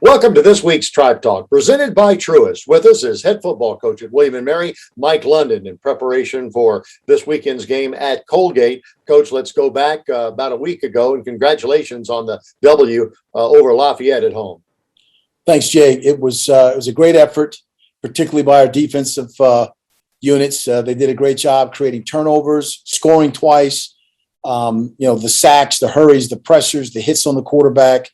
Welcome to this week's Tribe Talk, presented by Truist. With us is head football coach at William & Mary, Mike London, in preparation for this weekend's game at Colgate. Coach, let's go back about a week ago, and congratulations on the W over Lafayette at home. Thanks, Jay. It was a great effort, particularly by our defensive units. They did a great job creating turnovers, scoring twice, the sacks, the hurries, the pressures, the hits on the quarterback,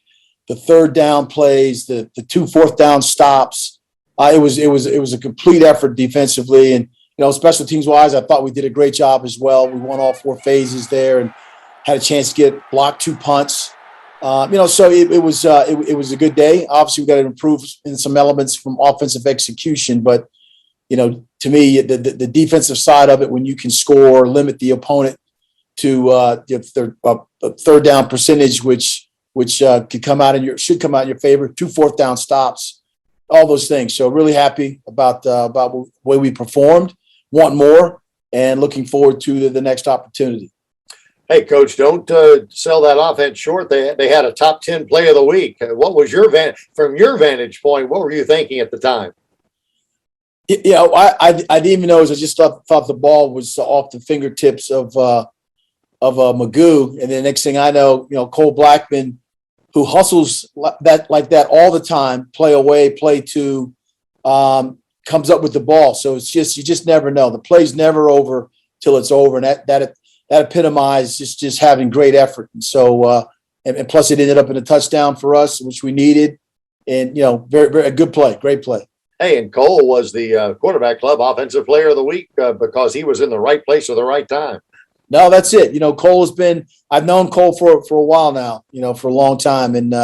the third down plays, the 2 fourth down stops. It was a complete effort defensively, and special teams wise, I thought we did a great job as well. We won all 4 phases there and had a chance to get blocked 2 punts. So it was a good day. Obviously, we got to improve in some elements from offensive execution, but to me, the defensive side of it, when you can score, limit the opponent to their third down percentage, which should come out in your favor. 2 fourth down stops, all those things. So really happy about the way we performed. Want more, and looking forward to the next opportunity. Hey, Coach, don't sell that offense short. They had a top 10 play of the week. What was from your vantage point? What were you thinking at the time? I didn't even know. I just thought the ball was off the fingertips of Magoo, and the next thing I know, Cole Blackman, who hustles like that all the time, play away, play to, comes up with the ball. So it's just, you just never know. The play's never over till it's over. And that epitomized just having great effort. And so, and plus it ended up in a touchdown for us, which we needed. And, very, very a good play, great play. Hey, and Cole was the quarterback club offensive player of the week because he was in the right place at the right time. No, that's it. Cole I've known Cole for a while now, for a long time. And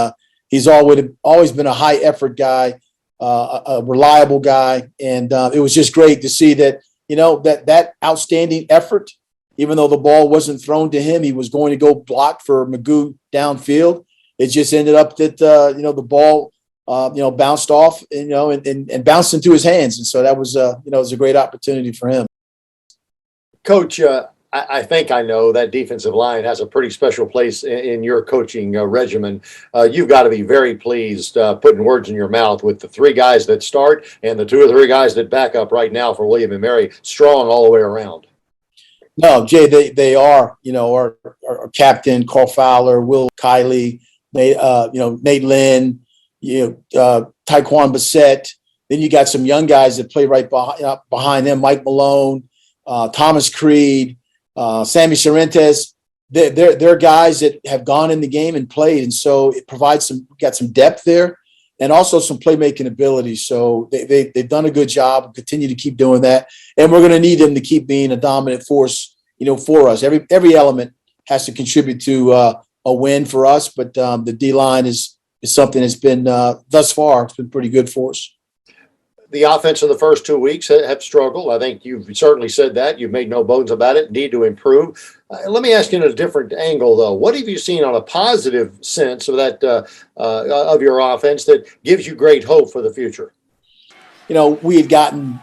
he's always been a high effort guy, a reliable guy. And it was just great to see that, that outstanding effort, even though the ball wasn't thrown to him, he was going to go block for Magoo downfield. It just ended up that, the ball, bounced off, and bounced into his hands. And so that was, it was a great opportunity for him. Coach, I think I know that defensive line has a pretty special place in your coaching regimen. You've got to be very pleased putting words in your mouth with the 3 guys that start and the 2 or 3 guys that back up right now for William & Mary, strong all the way around. No, Jay, they are, our captain, Carl Fowler, Will Kiely, Nate Lynn, Taekwon Bassett. Then you got some young guys that play right behind them, Mike Malone, Thomas Creed, Sammy Sorrentes. They're guys that have gone in the game and played, and so it provides got some depth there, and also some playmaking ability. So they've done a good job. Continue to keep doing that, and we're going to need them to keep being a dominant force, for us. Every element has to contribute to a win for us, but the D line is something that's been thus far. It's been pretty good for us. The offense in the first 2 weeks have struggled. I think you've certainly said that. You've made no bones about it. Need to improve. Let me ask you in a different angle, though. What have you seen on a positive sense of that of your offense that gives you great hope for the future? We had gotten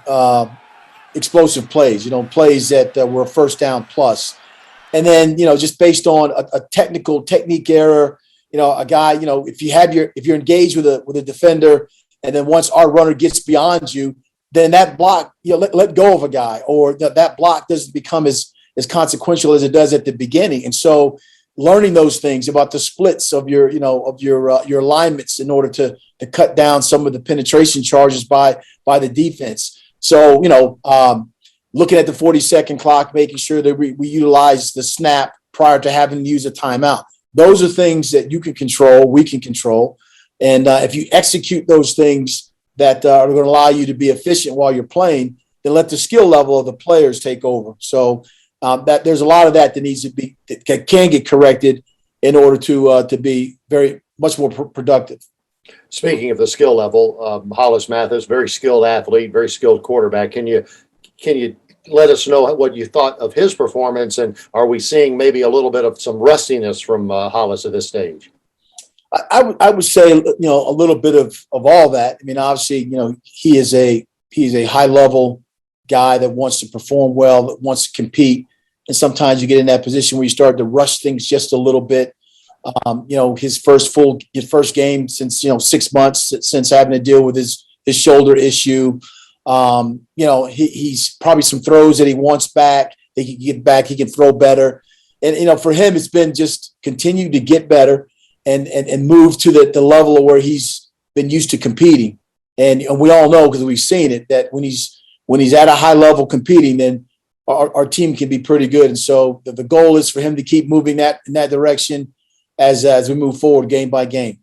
explosive plays. Plays that were first down plus, and then just based on a technique error. A guy. If you're engaged with a defender. And then once our runner gets beyond you, then that block, let go of a guy, or that block doesn't become as consequential as it does at the beginning. And so learning those things about the splits of your alignments in order to cut down some of the penetration charges by the defense. So, looking at the 40-second clock, making sure that we utilize the snap prior to having to use a timeout. Those are things that you can control, we can control. And if you execute those things that are going to allow you to be efficient while you're playing, then let the skill level of the players take over. So that there's a lot of that needs to be that can get corrected in order to be very much more productive. Speaking of the skill level, Hollis Mathis, very skilled athlete, very skilled quarterback. Can you let us know what you thought of his performance, and are we seeing maybe a little bit of some rustiness from Hollis at this stage? I would say, a little bit of all that. I mean, obviously, he's a high level guy that wants to perform well, that wants to compete. And sometimes you get in that position where you start to rush things just a little bit. His first game since, 6 months since having to deal with his shoulder issue. He's probably some throws that he wants back. He can get back. He can throw better. And, for him, it's been just continue to get better and move to the level of where he's been used to competing. And we all know, because we've seen it, that when he's at a high level competing, then our team can be pretty good. And so the goal is for him to keep moving in that direction as we move forward game by game.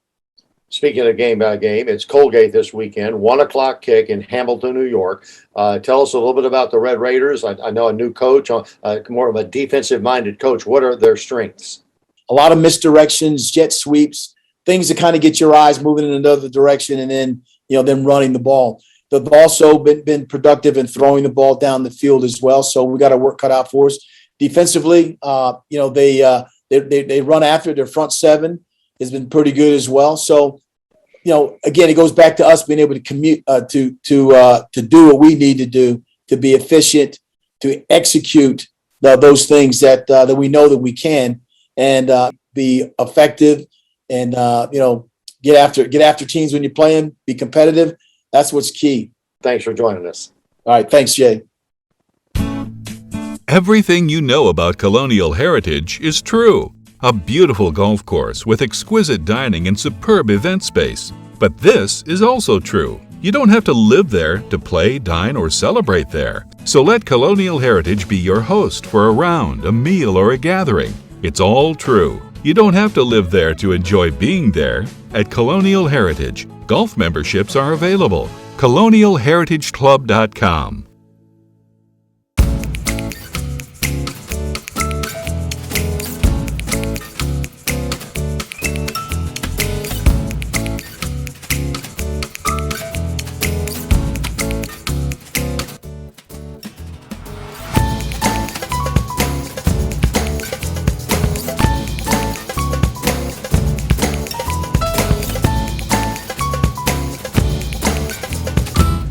Speaking of game by game, it's Colgate this weekend, 1:00 kick in Hamilton, New York. Tell us a little bit about the Red Raiders. I know a new coach, more of a defensive-minded coach. What are their strengths? A lot of misdirections, jet sweeps, things to kind of get your eyes moving in another direction, and then them running the ball. They've also been productive in throwing the ball down the field as well. So we got our work cut out for us. Defensively, they run after their front seven has been pretty good as well. So, again, it goes back to us being able to commute to do what we need to do to be efficient, to execute those things that we know that we can, and be effective, and get after teams when you're playing, be competitive. That's what's key. Thanks for joining us. All right, thanks, Jay. Everything you know about Colonial Heritage is true. A beautiful golf course with exquisite dining and superb event space. But this is also true. You don't have to live there to play, dine, or celebrate there. So let Colonial Heritage be your host for a round, a meal, or a gathering. It's all true. You don't have to live there to enjoy being there. At Colonial Heritage, golf memberships are available. ColonialHeritageClub.com.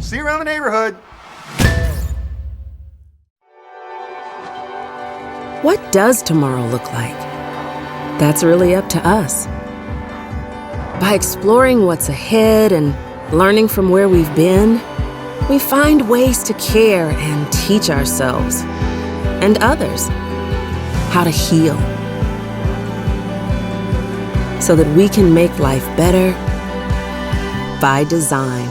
See you around the neighborhood. What does tomorrow look like? That's really up to us. By exploring what's ahead and learning from where we've been, we find ways to care and teach ourselves and others how to heal so that we can make life better by design.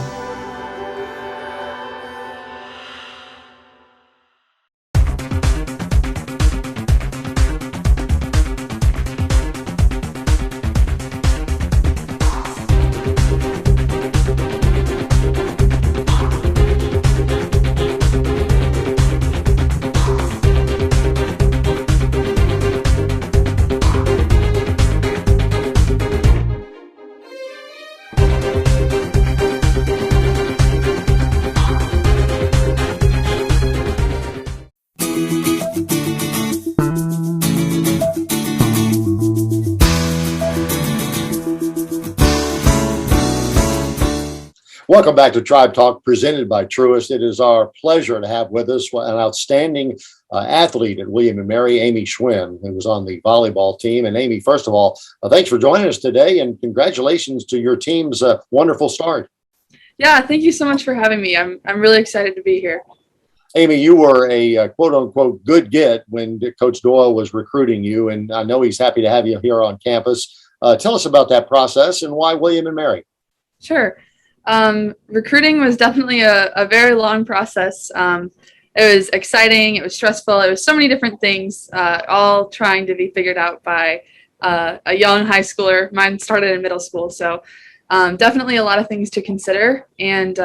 Welcome back to Tribe Talk, presented by Truist. It is our pleasure to have with us an outstanding athlete at William & Mary, Amy Schwinn, who was on the volleyball team. And Amy, first of all, thanks for joining us today, and congratulations to your team's wonderful start. Yeah, thank you so much for having me. I'm really excited to be here. Amy, you were a quote-unquote good get when Coach Doyle was recruiting you, and I know he's happy to have you here on campus. Tell us about that process and why William & Mary. Sure. Recruiting was definitely a very long process. It was exciting. It was stressful. It was so many different things, all trying to be figured out by a young high schooler. Mine started in middle school. So definitely a lot of things to consider. And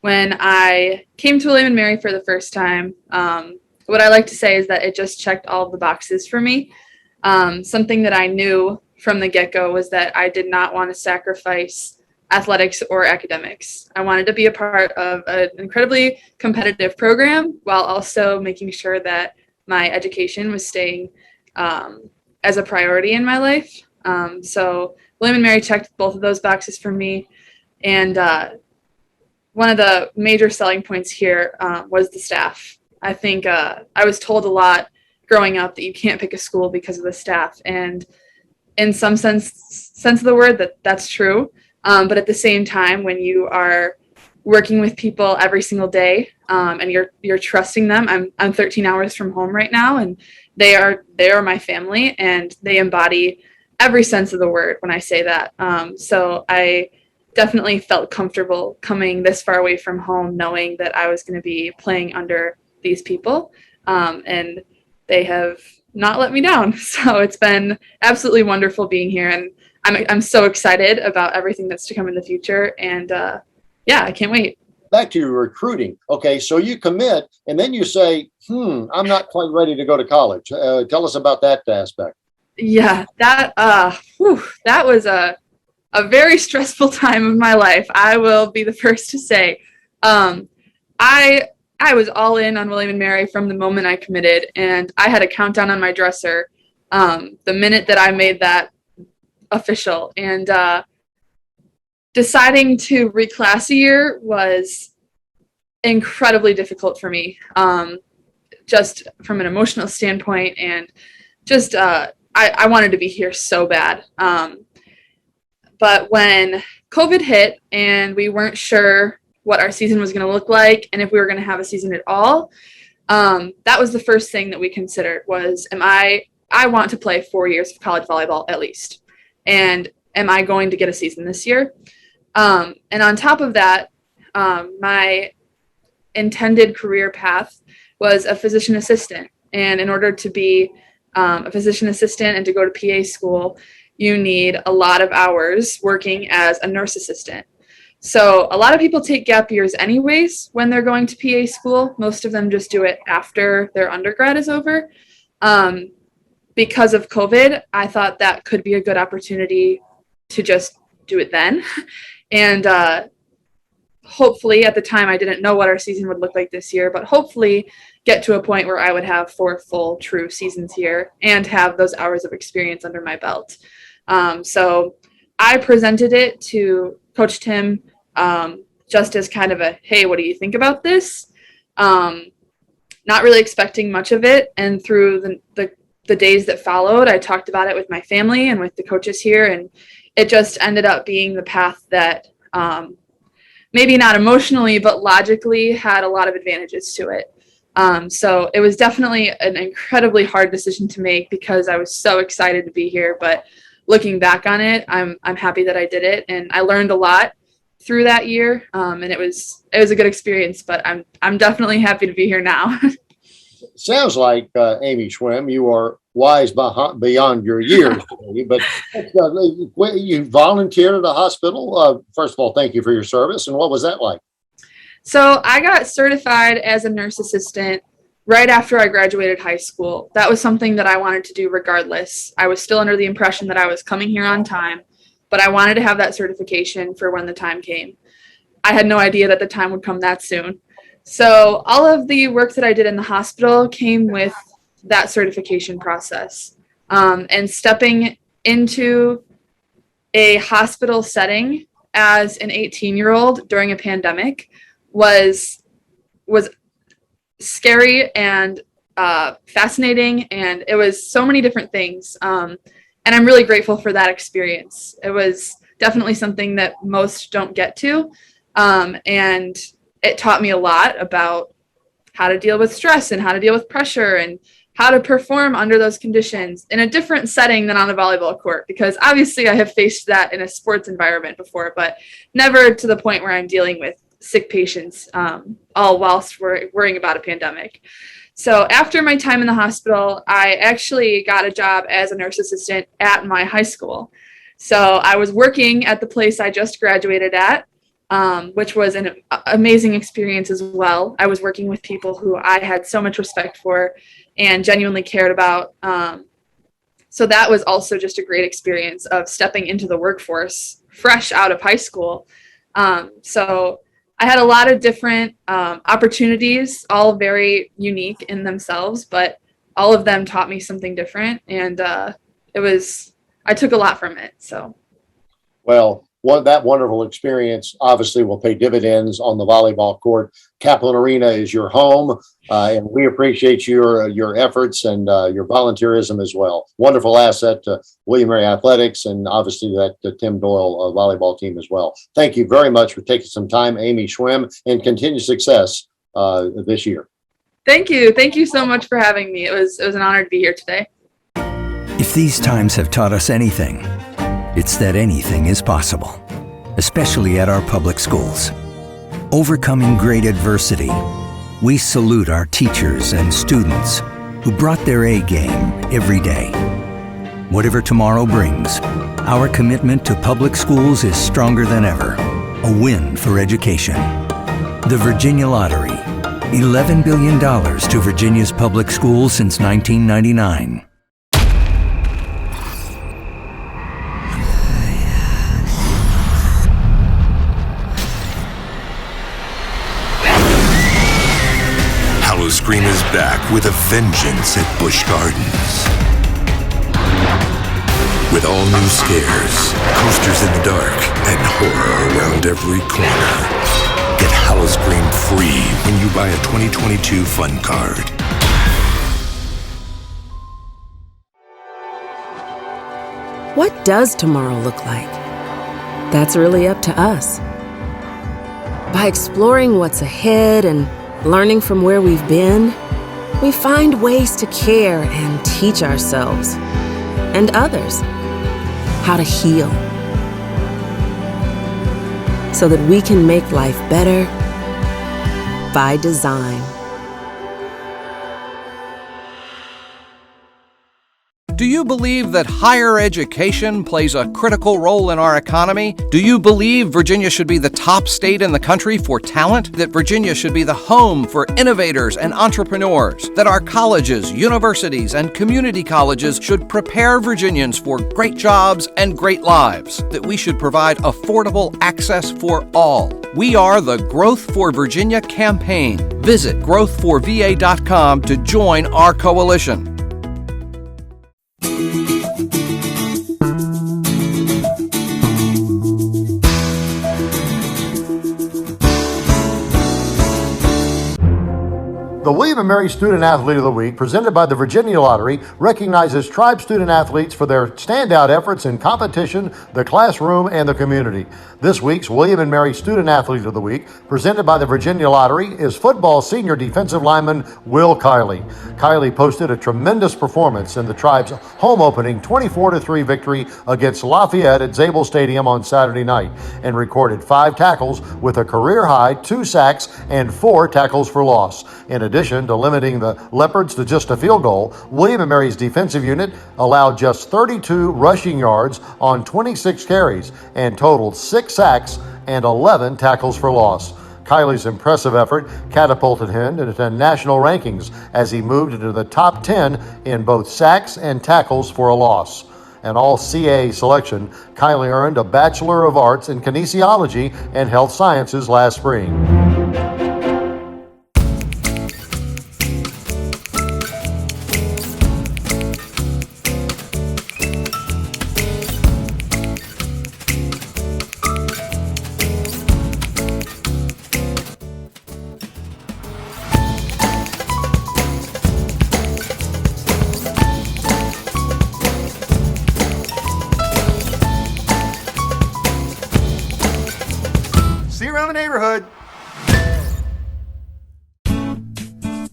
when I came to William & Mary for the first time, what I like to say is that it just checked all of the boxes for me. Something that I knew from the get-go was that I did not want to sacrifice athletics or academics. I wanted to be a part of an incredibly competitive program while also making sure that my education was staying as a priority in my life. So William and Mary checked both of those boxes for me. And one of the major selling points here was the staff. I think I was told a lot growing up that you can't pick a school because of the staff. And in some sense of the word, that's true. But at the same time, when you are working with people every single day and you're trusting them, I'm 13 hours from home right now, and they are my family, and they embody every sense of the word when I say that. So I definitely felt comfortable coming this far away from home, knowing that I was going to be playing under these people, and they have not let me down. So it's been absolutely wonderful being here, and I'm so excited about everything that's to come in the future. And yeah, I can't wait. Back to your recruiting. Okay, so you commit, and then you say, I'm not quite ready to go to college. Tell us about that aspect. Yeah, that was a very stressful time of my life. I will be the first to say. I was all in on William and Mary from the moment I committed, and I had a countdown on my dresser the minute that I made that official. And deciding to reclass a year was incredibly difficult for me, just from an emotional standpoint, and just I wanted to be here so bad. But when COVID hit and we weren't sure what our season was going to look like and if we were going to have a season at all, that was the first thing that we considered was, I want to play 4 years of college volleyball at least. And am I going to get a season this year? And on top of that, my intended career path was a physician assistant. And in order to be a physician assistant and to go to PA school, you need a lot of hours working as a nurse assistant. So a lot of people take gap years anyways when they're going to PA school. Most of them just do it after their undergrad is over. Because of COVID, I thought that could be a good opportunity to just do it then. And hopefully, at the time, I didn't know what our season would look like this year, but hopefully get to a point where I would have 4 full true seasons here and have those hours of experience under my belt. So I presented it to Coach Tim just as kind of a, hey, what do you think about this? Not really expecting much of it. And through the days that followed, I talked about it with my family and with the coaches here, and it just ended up being the path that maybe not emotionally, but logically had a lot of advantages to it. So it was definitely an incredibly hard decision to make because I was so excited to be here. But looking back on it, I'm happy that I did it, and I learned a lot through that year. And it was a good experience. But I'm definitely happy to be here now. Sounds like, Amy Schwem, you are wise beyond your years. But you volunteered at a hospital. First of all, thank you for your service. And what was that like? So I got certified as a nurse assistant right after I graduated high school. That was something that I wanted to do regardless. I was still under the impression that I was coming here on time, but I wanted to have that certification for when the time came. I had no idea that the time would come that soon. So all of the work that I did in the hospital came with that certification process. And stepping into a hospital setting as an 18-year-old during a pandemic was scary and fascinating, and it was so many different things. And I'm really grateful for that experience. It was definitely something that most don't get to. And it taught me a lot about how to deal with stress and how to deal with pressure and how to perform under those conditions in a different setting than on a volleyball court, because obviously I have faced that in a sports environment before, but never to the point where I'm dealing with sick patients, all whilst we're worrying about a pandemic. So after my time in the hospital, I actually got a job as a nurse assistant at my high school. So I was working at the place I just graduated at, which was an amazing experience as well. I was working with people who I had so much respect for and genuinely cared about. So that was also just a great experience of stepping into the workforce fresh out of high school. So I had a lot of different opportunities, all very unique in themselves, but all of them taught me something different. And I took a lot from it. So. Well, that wonderful experience obviously will pay dividends on the volleyball court. Kaplan Arena is your home, and we appreciate your efforts and your volunteerism as well. Wonderful asset to William Mary Athletics and obviously the Tim Doyle volleyball team as well. Thank you very much for taking some time, Amy Schwem, and continued success this year. Thank you. Thank you so much for having me. It was an honor to be here today. If these times have taught us anything, it's that anything is possible, especially at our public schools. Overcoming great adversity, we salute our teachers and students who brought their A game every day. Whatever tomorrow brings, our commitment to public schools is stronger than ever, a win for education. The Virginia Lottery, $11 billion to Virginia's public schools since 1999. Scream is back with a vengeance at Busch Gardens. With all new scares, coasters in the dark, and horror around every corner. Get Howl-O-Scream free when you buy a 2022 Fun Card. What does tomorrow look like? That's really up to us. By exploring what's ahead and learning from where we've been, we find ways to care and teach ourselves and others how to heal so that we can make life better by design. Do you believe that higher education plays a critical role in our economy? Do you believe Virginia should be the top state in the country for talent? That Virginia should be the home for innovators and entrepreneurs? That our colleges, universities, and community colleges should prepare Virginians for great jobs and great lives? That we should provide affordable access for all? We are the Growth for Virginia campaign. Visit growthforva.com to join our coalition. The William & Mary Student Athlete of the Week, presented by the Virginia Lottery, recognizes tribe student athletes for their standout efforts in competition, the classroom, and the community. This week's William & Mary Student Athlete of the Week, presented by the Virginia Lottery, is football senior defensive lineman Will Kiely. Kiely posted a tremendous performance in the tribe's home opening 24-3 victory against Lafayette at Zabel Stadium on Saturday night and recorded 5 tackles with a career-high 2 sacks and 4 tackles for loss. In addition to limiting the Leopards to just a field goal, William & Mary's defensive unit allowed just 32 rushing yards on 26 carries and totaled 6 sacks and 11 tackles for loss. Kiely's impressive effort catapulted him into national rankings as he moved into the top 10 in both sacks and tackles for a loss. An all-CAA selection, Kiely earned a Bachelor of Arts in Kinesiology and Health Sciences last spring. See you around the neighborhood.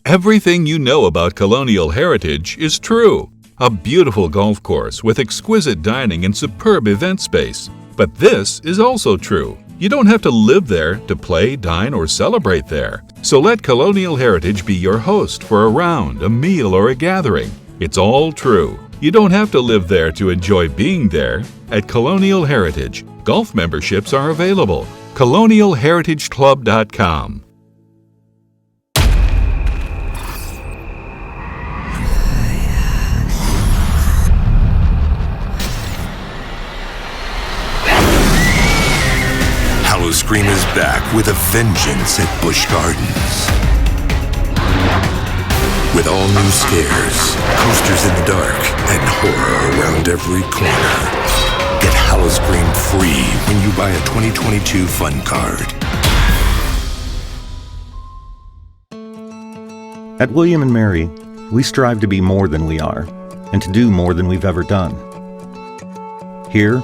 Everything you know about colonial heritage is true. A beautiful golf course with exquisite dining and superb event space. But this is also true. You don't have to live there to play, dine, or celebrate there. So let Colonial Heritage be your host for a round, a meal, or a gathering. It's all true. You don't have to live there to enjoy being there. At Colonial Heritage, golf memberships are available. ColonialHeritageClub.com. Cream is back with a vengeance at Busch Gardens. With all new scares, coasters in the dark, and horror around every corner. Get Hollis Green free when you buy a 2022 Fun Card. At William & Mary, we strive to be more than we are, and to do more than we've ever done. Here,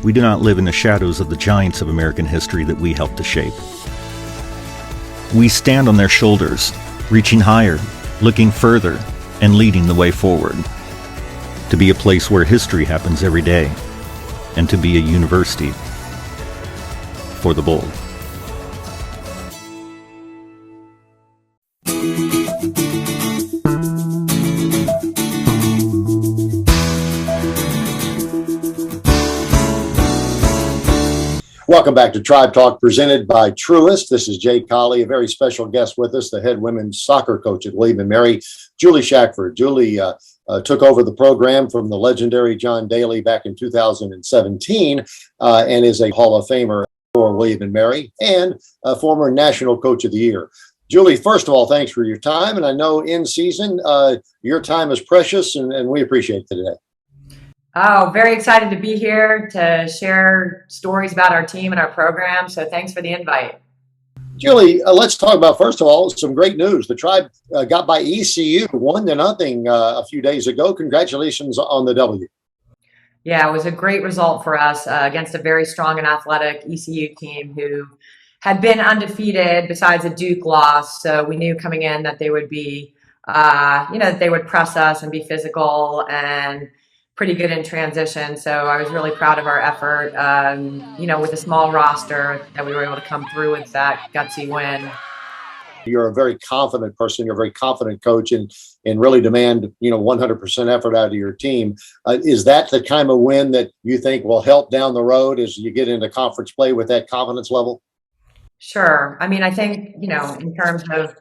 we do not live in the shadows of the giants of American history that we helped to shape. We stand on their shoulders, reaching higher, looking further, and leading the way forward. To be a place where history happens every day, and to be a university for the bold. Welcome back to Tribe Talk, presented by Truist. This is Jay Kiely, a very special guest with us, the head women's soccer coach at William & Mary, Julie Shackford. Julie took over the program from the legendary John Daly back in 2017 and is a Hall of Famer for William & Mary and a former National Coach of the Year. Julie, first of all, thanks for your time. And I know in season, your time is precious, and we appreciate it today. Oh, very excited to be here to share stories about our team and our program. So thanks for the invite. Julie, let's talk about, first of all, some great news. The Tribe got by ECU 1-0 a few days ago. Congratulations on the W. Yeah, it was a great result for us against a very strong and athletic ECU team who had been undefeated besides a Duke loss. So we knew coming in that they would be, that they would press us and be physical and pretty good in transition. So I was really proud of our effort, with a small roster that we were able to come through with that gutsy win. You're a very confident person. You're a very confident coach and really demand, 100% effort out of your team. Is that the kind of win that you think will help down the road as you get into conference play with that confidence level? Sure. I mean, I think, in terms of,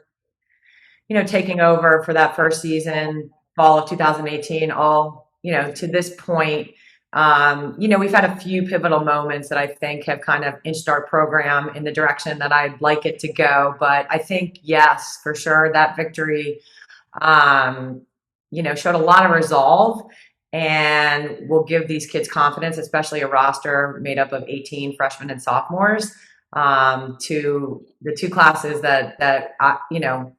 taking over for that first season, fall of 2018, to this point, we've had a few pivotal moments that I think have kind of inched our program in the direction that I'd like it to go. But I think, yes, for sure, that victory, showed a lot of resolve and will give these kids confidence, especially a roster made up of 18 freshmen and sophomores, to the two classes that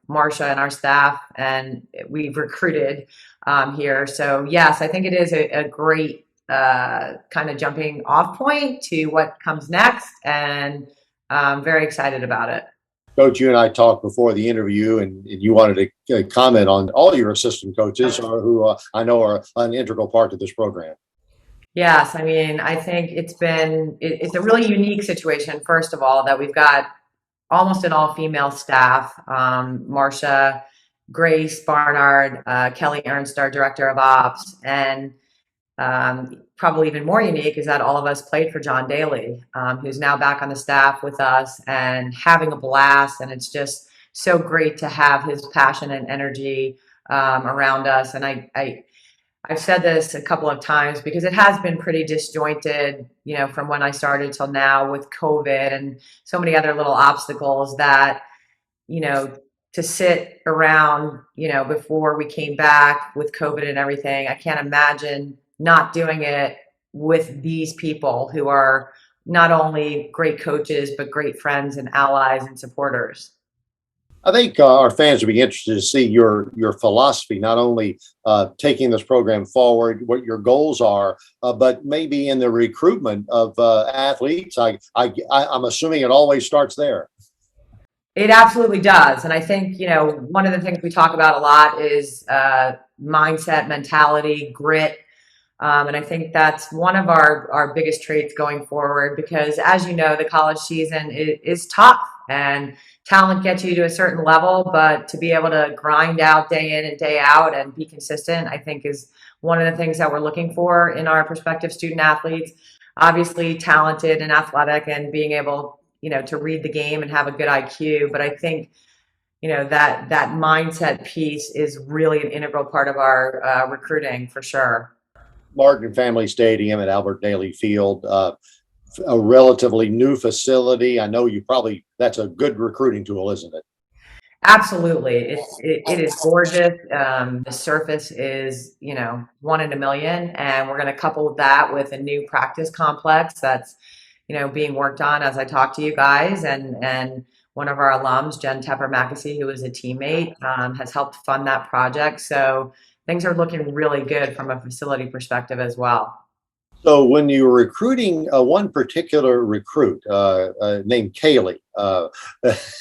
Marcia and our staff and we've recruited here. So yes, I think it is a great kind of jumping off point to what comes next, and I'm very excited about it. Coach, you and I talked before the interview, and you wanted to comment on all your assistant coaches who I know are an integral part of this program. Yes, I mean, I think it's a really unique situation, first of all, that we've got almost an all-female staff. Marcia, Grace Barnard, Kelly Ernst, our director of ops, and probably even more unique is that all of us played for John Daly, who's now back on the staff with us and having a blast. And it's just so great to have his passion and energy around us. And I've said this a couple of times because it has been pretty disjointed, from when I started till now with COVID and so many other little obstacles that, to sit around, before we came back with COVID and everything, I can't imagine not doing it with these people who are not only great coaches, but great friends and allies and supporters. I think our fans would be interested to see your philosophy, not only taking this program forward, what your goals are, but maybe in the recruitment of athletes. I'm assuming it always starts there. It absolutely does. And I think, one of the things we talk about a lot is mindset, mentality, grit. And I think that's one of our biggest traits going forward, because as you know, the college season is tough and talent gets you to a certain level, but to be able to grind out day in and day out and be consistent, I think is one of the things that we're looking for in our prospective student athletes. Obviously talented and athletic and being able, to read the game and have a good IQ. But I think, that mindset piece is really an integral part of our recruiting for sure. Martin Family Stadium at Albert Daly Field. a relatively new facility. I know that's a good recruiting tool, isn't it? Absolutely. It is gorgeous. The surface is, 1 in a million. And we're going to couple that with a new practice complex that's, being worked on as I talk to you guys. And one of our alums, Jen Tepper-Mackesy, who is a teammate, has helped fund that project. So things are looking really good from a facility perspective as well. So when you were recruiting one particular recruit named Kiely,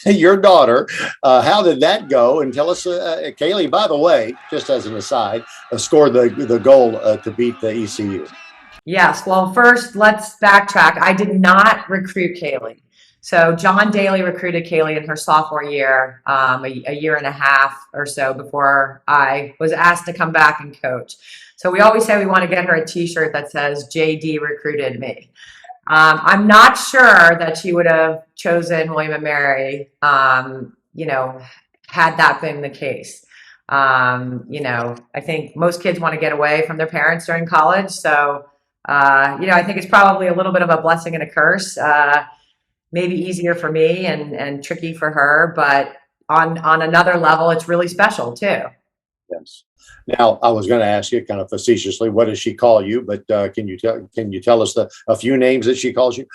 your daughter, how did that go? And tell us, Kiely, by the way, just as an aside, scored the goal to beat the ECU. Yes. Well, first, let's backtrack. I did not recruit Kiely. So John Daly recruited Kiely in her sophomore year, a year and a half or so before I was asked to come back and coach. So we always say we want to get her a T-shirt that says JD recruited me. I'm not sure that she would have chosen William & Mary, had that been the case. I think most kids want to get away from their parents during college. So, I think it's probably a little bit of a blessing and a curse. Maybe easier for me and tricky for her, but on another level, it's really special too. Yes. Now, I was going to ask you kind of facetiously, what does she call you? But can you tell us a few names that she calls you?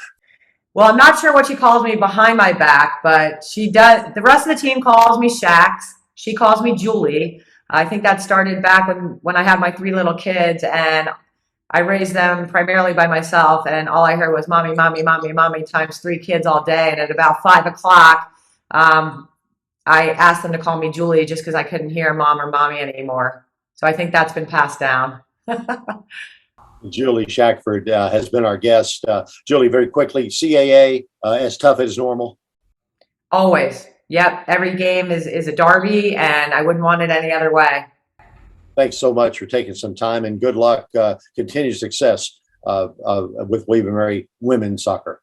Well, I'm not sure what she calls me behind my back, but she does. The rest of the team calls me Shax. She calls me Julie. I think that started back when I had my 3 little kids, and I raised them primarily by myself, and all I heard was mommy, mommy, mommy, mommy times 3 kids all day. And at about 5 o'clock, I asked them to call me Julie just because I couldn't hear mom or mommy anymore. So I think that's been passed down. Julie Shackford has been our guest. Julie, very quickly, CAA, as tough as normal? Always. Yep. Every game is a derby, and I wouldn't want it any other way. Thanks so much for taking some time, and good luck, continued success with William & Mary women's soccer.